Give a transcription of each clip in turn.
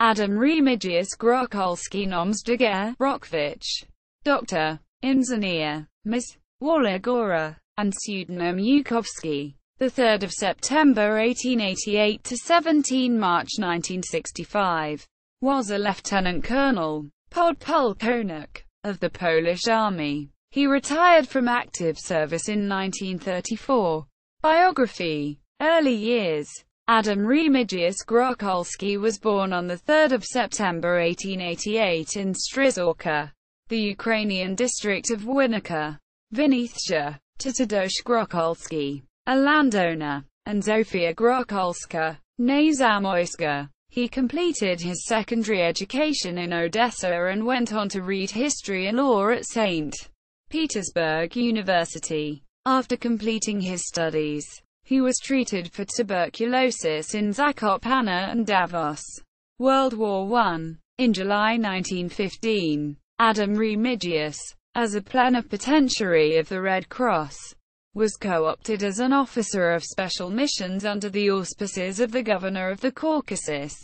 Adam Remigiusz Grocholski, noms de guerre, Brochwicz, Doktor, Inżynier, Ms. Waligóra, and pseudonym Żukowski. The 3rd of September 1888 to 17 March 1965. Was a lieutenant colonel, Podpułkownik, of the Polish Army. He retired from active service in 1934. Biography. Early years. Adam Remigiusz Grocholski was born on 3 September 1888 in Stryzorka, the Ukrainian district of Winnica, Vinnytsia, to Tadeusz Grocholski, a landowner, and Zofia Grocholska, née Zamoyska. He completed his secondary education in Odessa and went on to read history and law at St. Petersburg University. After completing his studies, he was treated for tuberculosis in Zakopane and Davos. World War I. In July 1915, Adam Remigiusz, as a plenipotentiary of the Red Cross, was co-opted as an officer of special missions under the auspices of the governor of the Caucasus.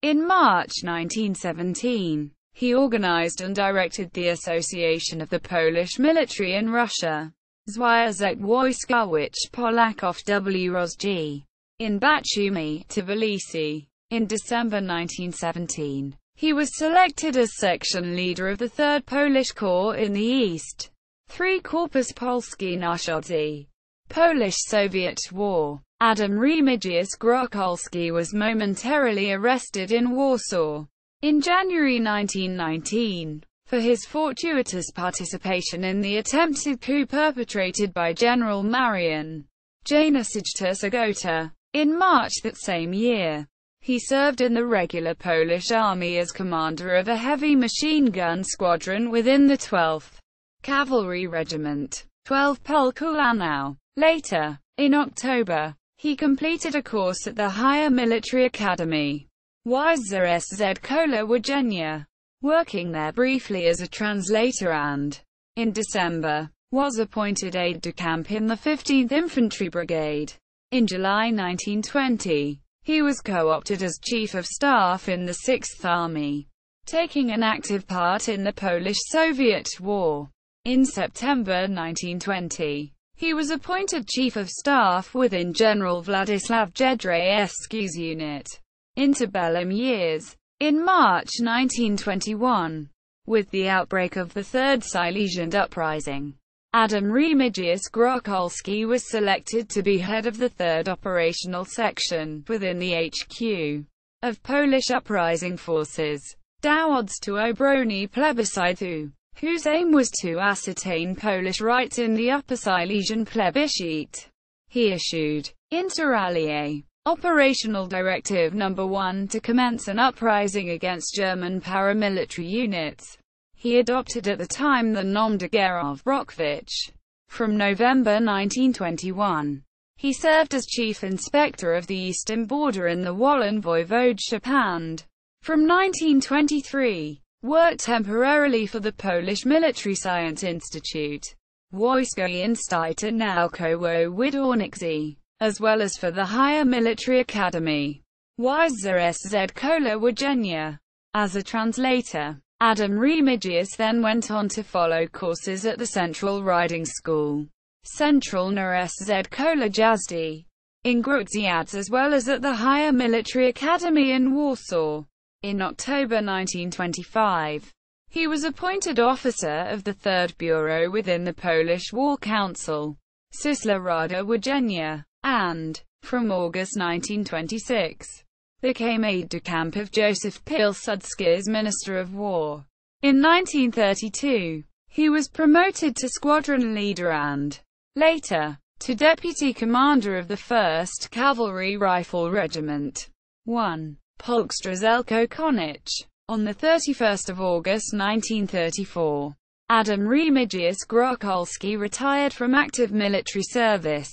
In March 1917, he organized and directed the Association of the Polish Military in Russia, Związek Wojskowicz Polaków w Rosji, in Batumi, Tbilisi. In December 1917, he was selected as section leader of the 3rd Polish Corps in the East. 3 Korpus Polski Narodowy. Polish-Soviet War. Adam Remigiusz Grocholski was momentarily arrested in Warsaw in January 1919 for his fortuitous participation in the attempted coup perpetrated by General Marian Januszewski. In March that same year, he served in the regular Polish army as commander of a heavy machine gun squadron within the 12th Cavalry Regiment, 12 Pułku Lanów. Later, in October, he completed a course at the Higher Military Academy, Wyższa Szkoła Wojenna, working there briefly as a translator and, in December, was appointed aide-de-camp in the 15th Infantry Brigade. In July 1920, he was co-opted as Chief of Staff in the 6th Army, taking an active part in the Polish-Soviet War. In September 1920, he was appointed Chief of Staff within General Władysław Jedrzejewski's unit. Interbellum years. In March 1921, with the outbreak of the Third Silesian Uprising, Adam Remigiusz Grocholski was selected to be head of the 3rd Operational Section within the HQ of Polish Uprising Forces. Dowód to obrony plebiscytu, whose aim was to ascertain Polish rights in the Upper Silesian plebiscite. He issued, inter alia, Operational Directive No. 1 to commence an uprising against German paramilitary units. He adopted at the time the nom de guerre of Brochwicz. From November 1921, he served as Chief Inspector of the Eastern Border in the Wolan Voivodeship and, from 1923, worked temporarily for the Polish Military Science Institute, Wojskowe Instytuty Naukowe Wydawnicze, as well as for the Higher Military Academy, Wyższa Szkoła Wojenna. As a translator, Adam Remigiusz then went on to follow courses at the Central Riding School, Centralna Szkoła Jazdy, in Grudziądz, as well as at the Higher Military Academy in Warsaw. In October 1925, he was appointed officer of the 3rd Bureau within the Polish War Council, Cisla Rada Wojenna, and, from August 1926, became aide-de-camp of Joseph Pilsudski's Minister of War. In 1932, he was promoted to squadron leader and, later, to deputy commander of the 1st Cavalry Rifle Regiment. 1. Pułk Strzelko-Koniec. On 31 August 1934, Adam Remigiusz Grocholski retired from active military service.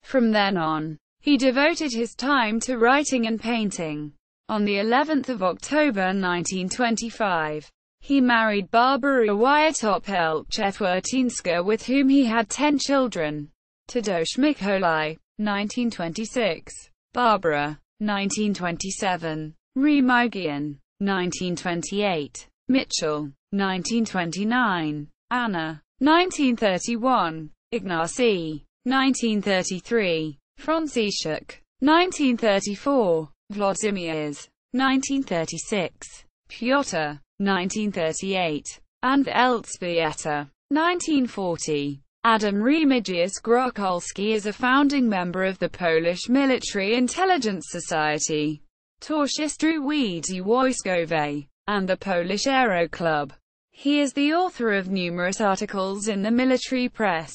From then on, he devoted his time to writing and painting. On the 11th of October 1925, he married Barbara Wiatop-Elchetwertyńska, with whom he had 10 children. Tadeusz Mikołaj, 1926. Barbara, 1927. Remigiusz 1928. Mitchell, 1929. Anna, 1931. Ignacy, 1933. Franciszek, 1934. Włodzimierz, 1936. Piotr, 1938. And Elżbieta, 1940. Adam Remigiusz Grocholski is a founding member of the Polish Military Intelligence Society, Towarzystwo Wojskowe, and the Polish Aero Club. He is the author of numerous articles in the military press.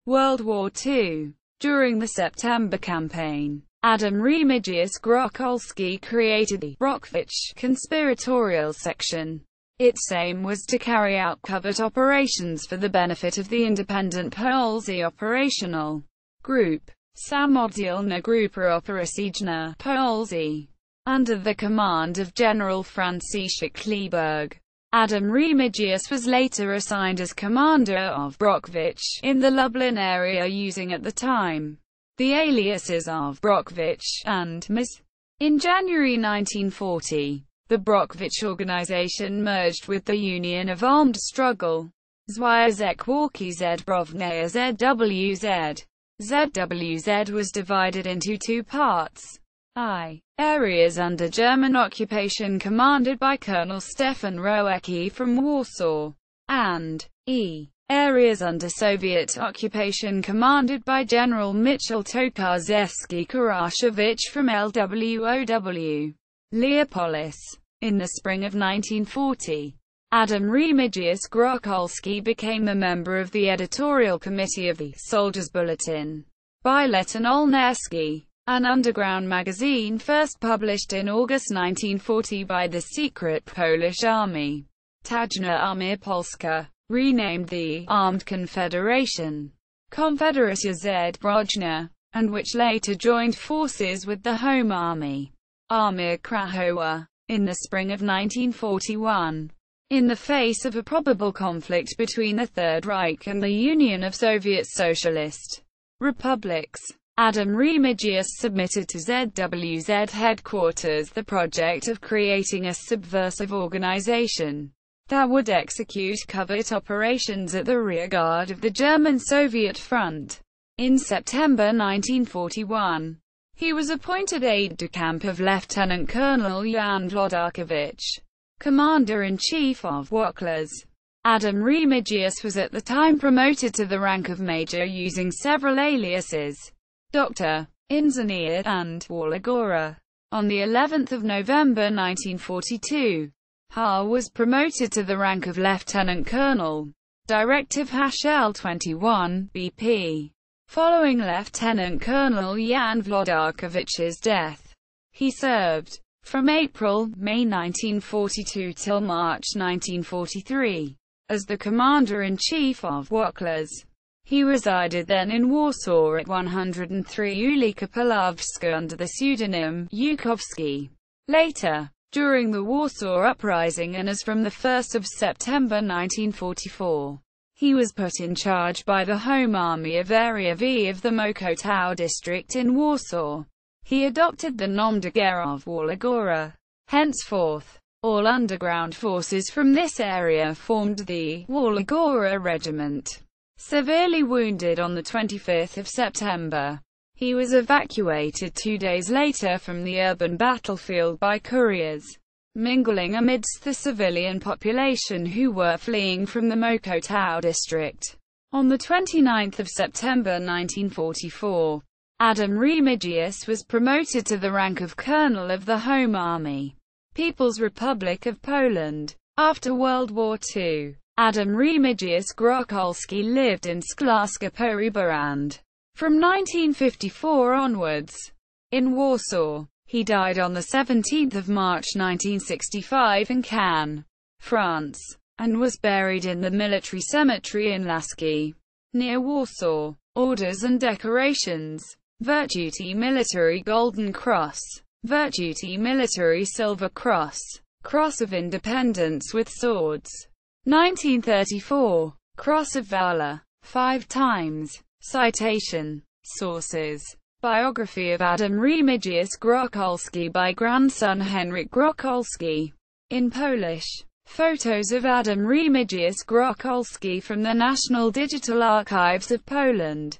World War II. During the September campaign, Adam Remigiusz Grocholski created the Brochwicz conspiratorial section. Its aim was to carry out covert operations for the benefit of the independent Poles operational group, Samodzielna Grupa Operacyjna Polska, under the command of General Franciszek Kleeberg. Adam Remigiusz was later assigned as commander of Brochwicz in the Lublin area, using at the time the aliases of Brochwicz and Ms. In January 1940, the Brochwicz organization merged with the Union of Armed Struggle, Związek Walki Zbrojny ZWZ. ZWZ was divided into two parts. I. Areas under German occupation commanded by Colonel Stefan Roecki from Warsaw, and E. Areas under Soviet occupation commanded by General Michał Tokarzewski-Karaszewicz from LWOW. Leopolis. In the spring of 1940, Adam Remigiusz Grocholski became a member of the editorial committee of the Soldiers' Bulletin, Biuletyn Olnerski, an underground magazine first published in August 1940 by the secret Polish army, Tajna Armia Polska, renamed the Armed Confederation, Konfederacja Zbrojna, and which later joined forces with the Home Army, Armia Krajowa, in the spring of 1941. In the face of a probable conflict between the Third Reich and the Union of Soviet Socialist Republics, Adam Remigiusz submitted to ZWZ headquarters the project of creating a subversive organization that would execute covert operations at the rearguard of the German-Soviet front. In September 1941, he was appointed aide-de-camp of Lieutenant Colonel Jan Wlodarkiewicz, Commander-in-Chief of Włocławek. Adam Remigiusz was at the time promoted to the rank of Major using several aliases: Doktor, Inżynier, and Waligóra. On the 11th of November 1942, Ha was promoted to the rank of Lieutenant Colonel. Directive L21, BP. Following Lieutenant Colonel Jan Wlodarkiewicz's death, he served from April-May 1942 till March 1943 as the Commander-in-Chief of Włocławek. He resided then in Warsaw at 103 Ulica Puławska under the pseudonym Żukowski. Later, during the Warsaw Uprising and as from 1 September 1944, he was put in charge by the Home Army of Area V of the Mokotów district in Warsaw. He adopted the nom de guerre of Waligóra. Henceforth, all underground forces from this area formed the Waligóra Regiment. Severely wounded on 25 September, he was evacuated 2 days later from the urban battlefield by couriers, mingling amidst the civilian population who were fleeing from the Mokotów district. On 29 September 1944, Adam Remigiusz was promoted to the rank of Colonel of the Home Army, People's Republic of Poland. After World War II, Adam Remigiusz Grocholski lived in Szklarska Poręba and, from 1954 onwards, in Warsaw. He died on 17 March 1965 in Cannes, France, and was buried in the military cemetery in Laski, near Warsaw. Orders and decorations: Virtuti Military Golden Cross, Virtuti Military Silver Cross, Cross of Independence with Swords, 1934, Cross of Valor, 5 times. Citation. Sources: Biography of Adam Remigiusz Grocholski by grandson Henryk Grocholski. in Polish. Photos of Adam Remigiusz Grocholski from the National Digital Archives of Poland.